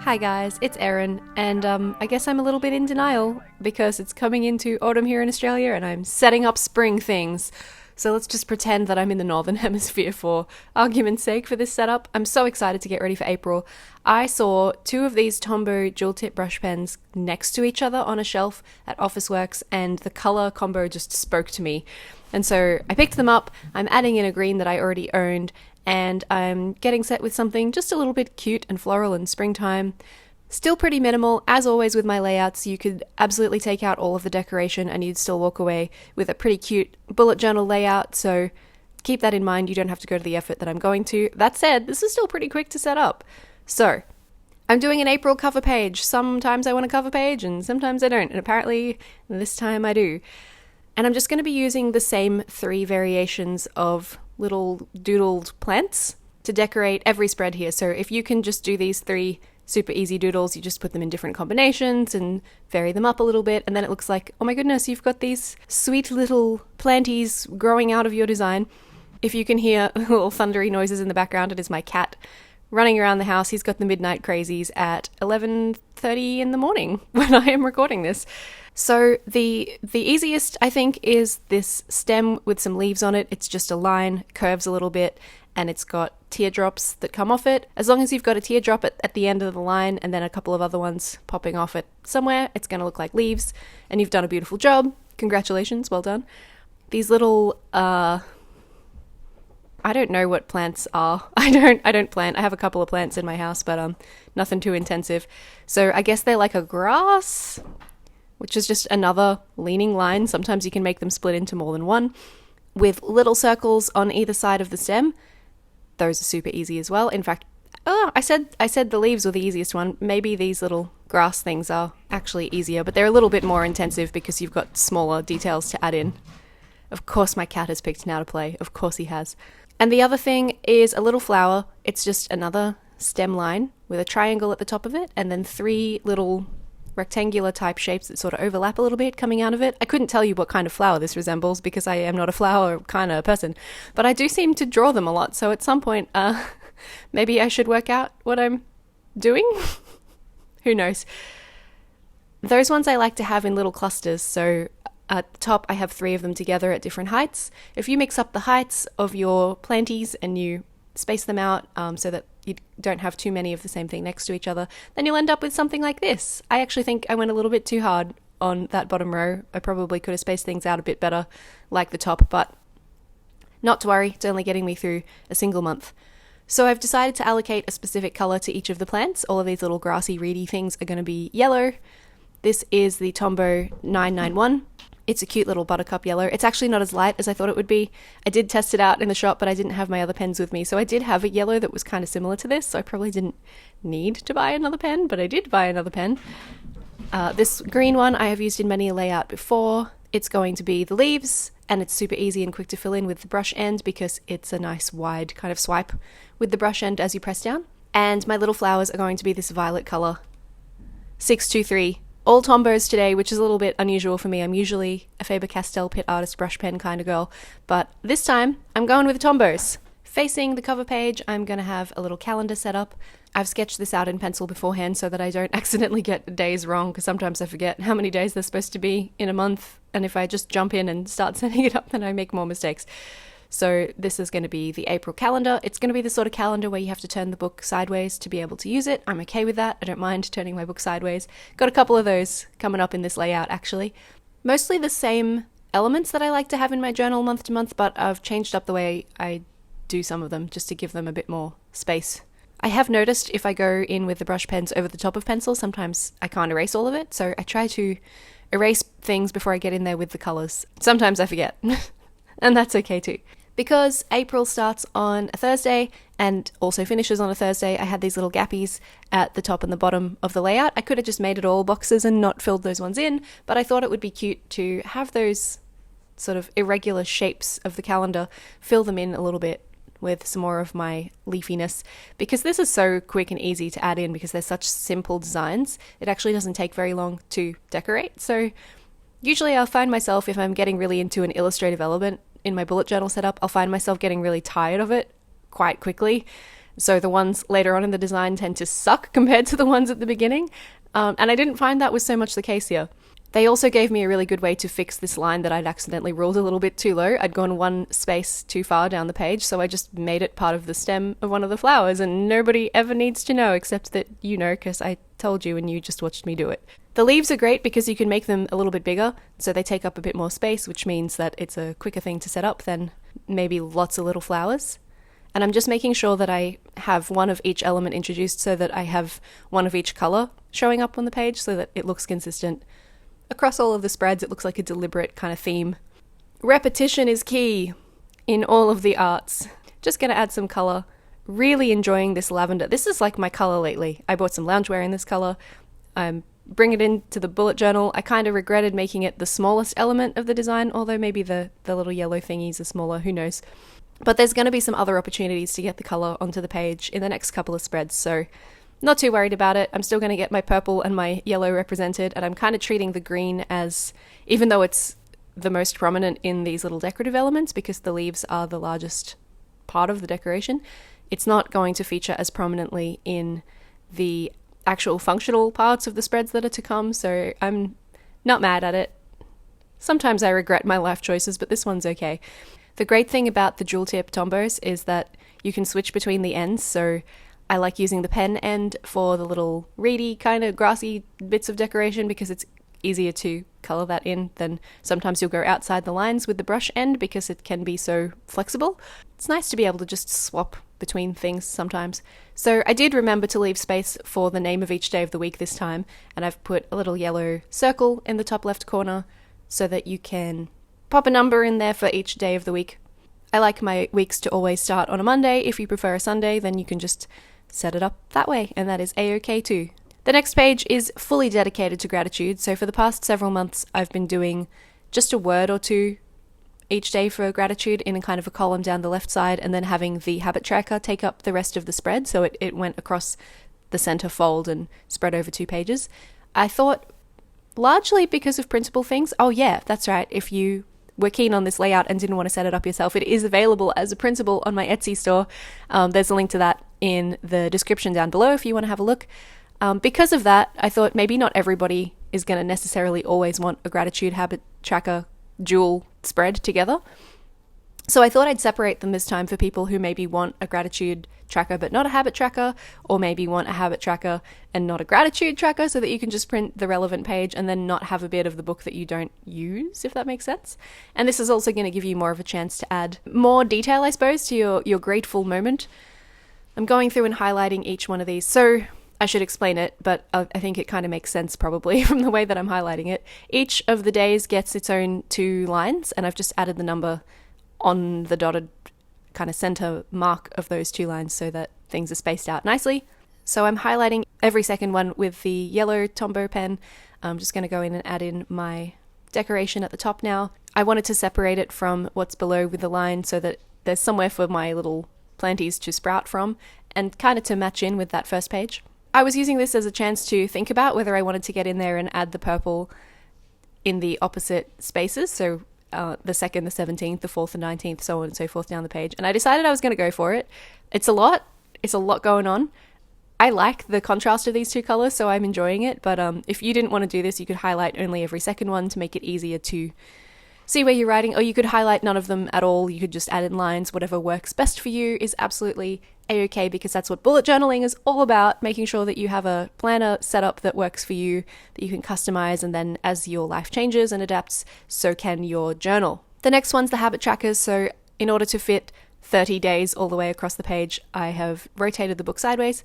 Hi guys, it's Erin, and I guess I'm a little bit in denial because it's coming into autumn here in Australia and I'm setting up spring things. So let's just pretend that I'm in the Northern Hemisphere for argument's sake for this setup. I'm so excited to get ready for April. I saw two of these Tombow dual tip brush pens next to each other on a shelf at Officeworks, and the colour combo just spoke to me. And so I picked them up. I'm adding in a green that I already owned, and I'm getting set with something just a little bit cute and floral and springtime. Still pretty minimal, as always with my layouts. You could absolutely take out all of the decoration and you'd still walk away with a pretty cute bullet journal layout, so keep that in mind. You don't have to go to the effort that I'm going to. That said, this is still pretty quick to set up. So, I'm doing an April cover page. Sometimes I want a cover page and sometimes I don't, and apparently this time I do. And I'm just going to be using the same 3 variations of little doodled plants to decorate every spread here. So if you can just do these 3 super easy doodles, you just put them in different combinations and vary them up a little bit, and then it looks like, oh my goodness, you've got these sweet little planties growing out of your design. If you can hear little thundery noises in the background, it is my cat running around the house. He's got the midnight crazies at 11:30 in the morning when I am recording this. So the easiest, I think, is this stem with some leaves on it. It's just a line, curves a little bit, and it's got teardrops that come off it. As long as you've got a teardrop at the end of the line and then a couple of other ones popping off it somewhere, it's going to look like leaves, and you've done a beautiful job. Congratulations, well done. These little, I don't know what plants are. I don't plant. I have a couple of plants in my house, but nothing too intensive. So I guess they're like a grass, which is just another leaning line. Sometimes you can make them split into more than one, with little circles on either side of the stem. Those are super easy as well. In fact, I said the leaves were the easiest one. Maybe these little grass things are actually easier, but they're a little bit more intensive because you've got smaller details to add in. Of course my cat has picked now to play. Of course he has. And the other thing is a little flower. It's just another stem line with a triangle at the top of it, and then 3 little rectangular type shapes that sort of overlap a little bit coming out of it. I couldn't tell you what kind of flower this resembles because I am not a flower kind of person, but I do seem to draw them a lot, so at some point maybe I should work out what I'm doing. Who knows. Those ones I like to have in little clusters, so at the top I have 3 of them together at different heights. If you mix up the heights of your planties and you space them out so that you don't have too many of the same thing next to each other, then you'll end up with something like this. I actually think I went a little bit too hard on that bottom row. I probably could have spaced things out a bit better like the top, but not to worry, it's only getting me through a single month. So I've decided to allocate a specific colour to each of the plants. All of these little grassy reedy things are going to be yellow. This is the Tombow 991. It's a cute little buttercup yellow. It's actually not as light as I thought it would be. I did test it out in the shop, but I didn't have my other pens with me. So I did have a yellow that was kind of similar to this, so I probably didn't need to buy another pen, but I did buy another pen. This green one I have used in many a layout before. It's going to be the leaves, and it's super easy and quick to fill in with the brush end because it's a nice wide kind of swipe with the brush end as you press down. And my little flowers are going to be this violet colour, 623. All Tombows today, which is a little bit unusual for me. I'm usually a Faber-Castell Pitt Artist brush pen kind of girl, but this time I'm going with the Tombows. Facing the cover page, I'm going to have a little calendar set up. I've sketched this out in pencil beforehand so that I don't accidentally get days wrong, because sometimes I forget how many days there's supposed to be in a month, and if I just jump in and start setting it up, then I make more mistakes. So this is going to be the April calendar. It's going to be the sort of calendar where you have to turn the book sideways to be able to use it. I'm okay with that. I don't mind turning my book sideways. Got a couple of those coming up in this layout, actually. Mostly the same elements that I like to have in my journal month to month, but I've changed up the way I do some of them just to give them a bit more space. I have noticed if I go in with the brush pens over the top of pencils, sometimes I can't erase all of it, so I try to erase things before I get in there with the colours. Sometimes I forget, and that's okay too. Because April starts on a Thursday and also finishes on a Thursday, I had these little gappies at the top and the bottom of the layout. I could have just made it all boxes and not filled those ones in, but I thought it would be cute to have those sort of irregular shapes of the calendar, fill them in a little bit with some more of my leafiness, because this is so quick and easy to add in because they're such simple designs. It actually doesn't take very long to decorate. So usually I'll find myself, if I'm getting really into an illustrative element in my bullet journal setup, I'll find myself getting really tired of it quite quickly. So the ones later on in the design tend to suck compared to the ones at the beginning. And I didn't find that was so much the case here. They also gave me a really good way to fix this line that I'd accidentally ruled a little bit too low. I'd gone one space too far down the page, so I just made it part of the stem of one of the flowers, and nobody ever needs to know except that you know, because I told you and you just watched me do it. The leaves are great because you can make them a little bit bigger, so they take up a bit more space, which means that it's a quicker thing to set up than maybe lots of little flowers. And I'm just making sure that I have one of each element introduced so that I have one of each color showing up on the page so that it looks consistent. Across all of the spreads, it looks like a deliberate kind of theme. Repetition is key in all of the arts. Just going to add some color. Really enjoying this lavender. This is like my color lately. I bought some loungewear in this color. I'm bringing it into the bullet journal. I kind of regretted making it the smallest element of the design, although maybe the little yellow thingies are smaller, who knows. But there's going to be some other opportunities to get the color onto the page in the next couple of spreads, so not too worried about it. I'm still going to get my purple and my yellow represented, and I'm kind of treating the green as, even though it's the most prominent in these little decorative elements because the leaves are the largest part of the decoration, it's not going to feature as prominently in the actual functional parts of the spreads that are to come, so I'm not mad at it. Sometimes I regret my life choices, but this one's okay. The great thing about the dual tip tombos is that you can switch between the ends, so I like using the pen end for the little reedy kind of grassy bits of decoration because it's easier to colour that in than sometimes you'll go outside the lines with the brush end because it can be so flexible. It's nice to be able to just swap between things sometimes. So I did remember to leave space for the name of each day of the week this time, and I've put a little yellow circle in the top left corner so that you can pop a number in there for each day of the week. I like my weeks to always start on a Monday. If you prefer a Sunday, then you can just set it up that way, and that is a-okay too. The next page is fully dedicated to gratitude, so for the past several months I've been doing just a word or two each day for gratitude in a kind of a column down the left side, and then having the habit tracker take up the rest of the spread, so it went across the center fold and spread over 2 pages. I thought, largely because of printable things, oh yeah, that's right, if you were keen on this layout and didn't want to set it up yourself, it is available as a printable on my Etsy store. There's a link to that in the description down below if you want to have a look. Because of that, I thought maybe not everybody is going to necessarily always want a gratitude habit tracker dual spread together. So I thought I'd separate them this time for people who maybe want a gratitude tracker but not a habit tracker, or maybe want a habit tracker and not a gratitude tracker, so that you can just print the relevant page and then not have a bit of the book that you don't use, if that makes sense. And this is also going to give you more of a chance to add more detail, I suppose, to your grateful moment. I'm going through and highlighting each one of these, so I should explain it, but I think it kind of makes sense probably from the way that I'm highlighting it. Each of the days gets its own 2 lines, and I've just added the number on the dotted kind of center mark of those 2 lines so that things are spaced out nicely. So I'm highlighting every second one with the yellow Tombow pen. I'm just going to go in and add in my decoration at the top now. I wanted to separate it from what's below with the line so that there's somewhere for my little planties to sprout from, and kind of to match in with that first page. I was using this as a chance to think about whether I wanted to get in there and add the purple in the opposite spaces, so the 2nd, the 17th, the 4th, the 19th, so on and so forth down the page. And I decided I was going to go for it. It's a lot going on. I like the contrast of these 2 colors, so I'm enjoying it, but if you didn't want to do this, you could highlight only every second one to make it easier to see where you're writing, or you could highlight none of them at all. You could just add in lines. Whatever works best for you is absolutely a-okay, because that's what bullet journaling is all about, making sure that you have a planner set up that works for you, that you can customize, and then as your life changes and adapts, so can your journal. The next one's the habit trackers, so in order to fit 30 days all the way across the page, I have rotated the book sideways.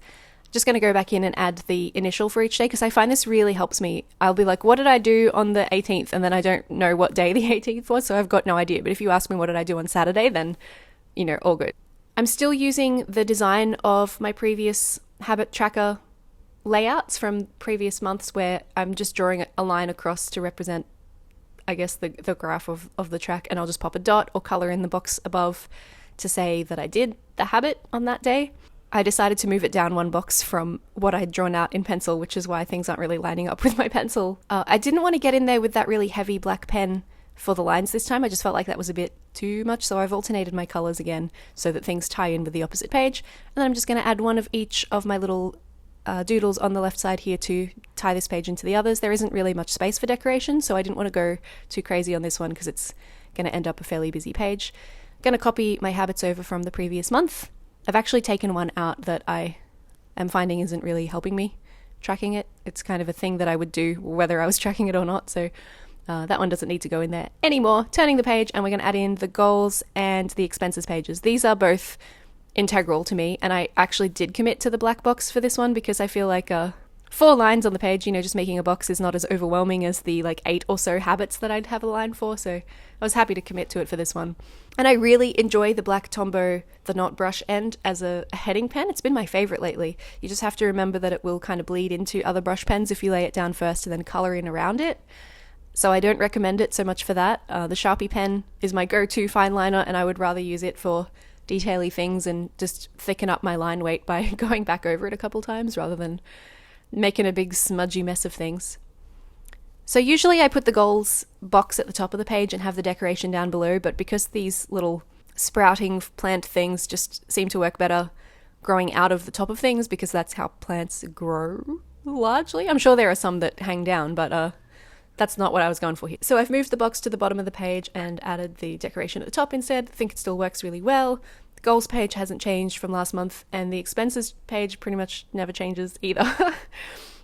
Just going to go back in and add the initial for each day, because I find this really helps me. I'll be like, what did I do on the 18th? And then I don't know what day the 18th was, so I've got no idea. But if you ask me what did I do on Saturday, then, all good. I'm still using the design of my previous habit tracker layouts from previous months, where I'm just drawing a line across to represent, I guess, the graph of the track, and I'll just pop a dot or color in the box above to say that I did the habit on that day. I decided to move it down 1 box from what I had drawn out in pencil, which is why things aren't really lining up with my pencil. I didn't want to get in there with that really heavy black pen for the lines this time. I just felt like that was a bit too much, so I've alternated my colours again so that things tie in with the opposite page. And then I'm just going to add one of each of my little doodles on the left side here to tie this page into the others. There isn't really much space for decoration, so I didn't want to go too crazy on this one because it's going to end up a fairly busy page. I'm going to copy my habits over from the previous month. I've actually taken one out that I am finding isn't really helping me tracking it. It's kind of a thing that I would do whether I was tracking it or not, so that one doesn't need to go in there anymore. Turning the page, and we're going to add in the goals and the expenses pages. These are both integral to me, and I actually did commit to the black box for this one because I feel like 4 lines on the page, just making a box is not as overwhelming as the 8 or so habits that I'd have a line for, so I was happy to commit to it for this one. And I really enjoy the black Tombow, the knot brush end as a heading pen. It's been my favourite lately. You just have to remember that it will kind of bleed into other brush pens if you lay it down first and then colour in around it. So I don't recommend it so much for that. The Sharpie pen is my go-to fine liner, and I would rather use it for detail-y things and just thicken up my line weight by going back over it a couple times rather than making a big smudgy mess of things. So usually I put the goals box at the top of the page and have the decoration down below, but because these little sprouting plant things just seem to work better growing out of the top of things because that's how plants grow largely. I'm sure there are some that hang down, but that's not what I was going for here. So I've moved the box to the bottom of the page and added the decoration at the top instead. I think it still works really well. The goals page hasn't changed from last month, and the expenses page pretty much never changes either.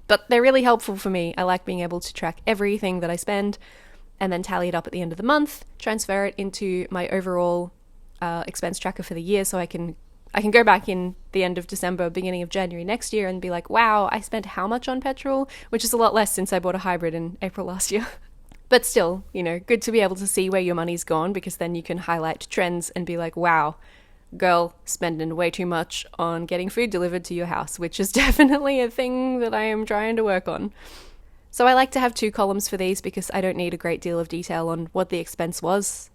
But they're really helpful for me. I like being able to track everything that I spend and then tally it up at the end of the month, transfer it into my overall expense tracker for the year so I can go back in the end of December, beginning of January next year and be like, wow, I spent how much on petrol? Which is a lot less since I bought a hybrid in April last year. But still, good to be able to see where your money's gone, because then you can highlight trends and be like, wow, girl, spending way too much on getting food delivered to your house, which is definitely a thing that I am trying to work on. So I like to have 2 columns for these because I don't need a great deal of detail on what the expense was.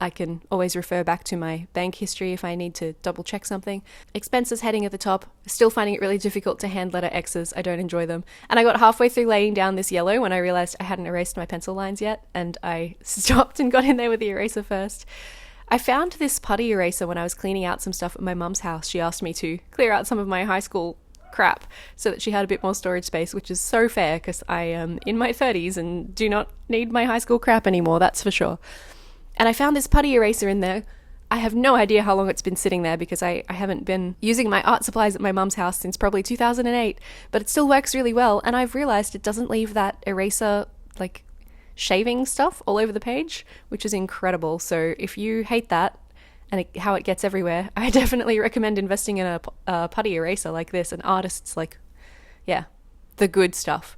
I can always refer back to my bank history if I need to double check something. Expenses heading at the top, still finding it really difficult to hand letter X's. I don't enjoy them. And I got halfway through laying down this yellow when I realized I hadn't erased my pencil lines yet, and I stopped and got in there with the eraser first. I found this putty eraser when I was cleaning out some stuff at my mum's house. She asked me to clear out some of my high school crap so that she had a bit more storage space, which is so fair because I am in my 30s and do not need my high school crap anymore, that's for sure. And I found this putty eraser in there. I have no idea how long it's been sitting there because I haven't been using my art supplies at my mum's house since probably 2008, but it still works really well, and I've realized it doesn't leave that eraser, shaving stuff all over the page, which is incredible. So if you hate that and how it gets everywhere, I definitely recommend investing in a putty eraser like this, an artist's, the good stuff.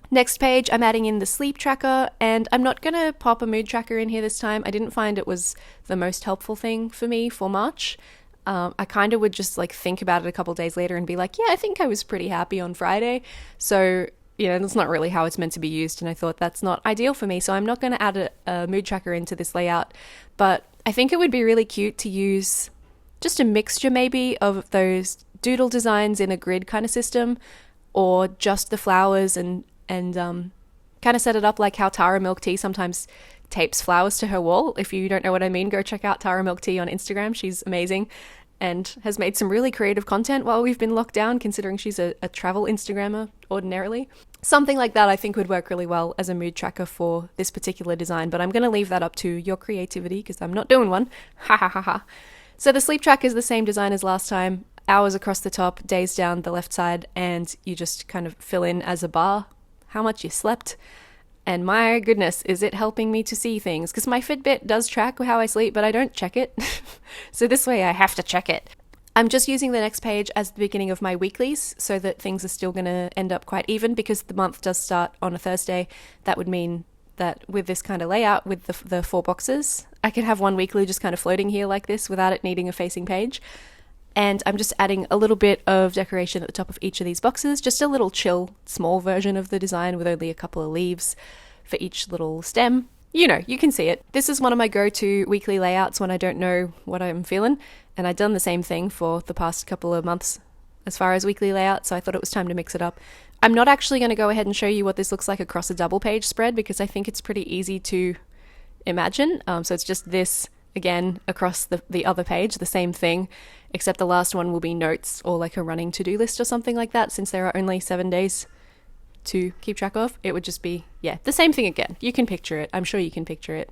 Next page, I'm adding in the sleep tracker, and I'm not going to pop a mood tracker in here this time. I didn't find it was the most helpful thing for me for March. I kind of would just think about it a couple days later and be like, yeah, I think I was pretty happy on Friday. So, that's not really how it's meant to be used, and I thought that's not ideal for me. So I'm not going to add a mood tracker into this layout, but I think it would be really cute to use just a mixture maybe of those doodle designs in a grid kind of system, or just the flowers and kind of set it up like how Tara Milk Tea sometimes tapes flowers to her wall. If you don't know what I mean, go check out Tara Milk Tea on Instagram. She's amazing and has made some really creative content while we've been locked down, considering she's a travel Instagrammer ordinarily. Something like that I think would work really well as a mood tracker for this particular design, but I'm going to leave that up to your creativity because I'm not doing one. Ha ha ha ha. So the sleep track is the same design as last time. Hours across the top, days down the left side, and you just kind of fill in as a bar how much you slept. And my goodness, is it helping me to see things? Because my Fitbit does track how I sleep, but I don't check it. So this way I have to check it. I'm just using the next page as the beginning of my weeklies so that things are still going to end up quite even, because the month does start on a Thursday. That would mean that with this kind of layout, with the 4 boxes, I could have one weekly just kind of floating here like this without it needing a facing page. And I'm just adding a little bit of decoration at the top of each of these boxes, just a little chill, small version of the design with only a couple of leaves for each little stem. You can see it. This is one of my go-to weekly layouts when I don't know what I'm feeling, and I've done the same thing for the past couple of months as far as weekly layout, so I thought it was time to mix it up. I'm not actually going to go ahead and show you what this looks like across a double page spread, because I think it's pretty easy to imagine. So it's just this again across the other page, the same thing, except the last one will be notes or like a running to-do list or something like that. Since there are only 7 days to keep track of, it would just be, yeah, the same thing again. You can picture it. I'm sure you can picture it.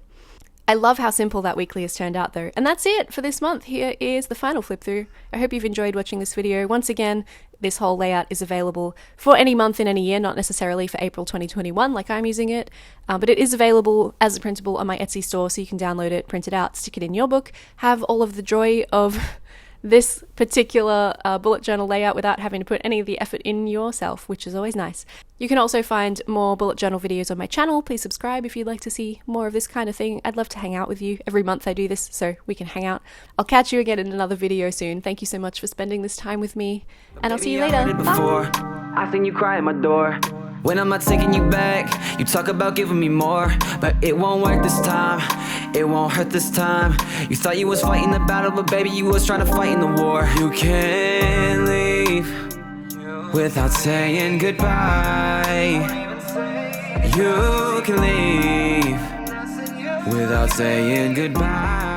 I love how simple that weekly has turned out though. And that's it for this month. Here is the final flip through. I hope you've enjoyed watching this video. Once again, this whole layout is available for any month in any year, not necessarily for April 2021 like I'm using it, but it is available as a printable on my Etsy store, so you can download it, print it out, stick it in your book, have all of the joy of this particular bullet journal layout without having to put any of the effort in yourself, which is always nice. You can also find more bullet journal videos on my channel. Please subscribe if you'd like to see more of this kind of thing. I'd love to hang out with you. Every month I do this, so we can hang out. I'll catch you again in another video soon. Thank you so much for spending this time with me, and I'll see you later. Bye! I seen you cry at my door. When I'm not taking you back, you talk about giving me more, but it won't work this time, it won't hurt this time. You thought you was fighting the battle, but baby you was trying to fight in the war. You can't leave without saying goodbye. You can leave without saying goodbye.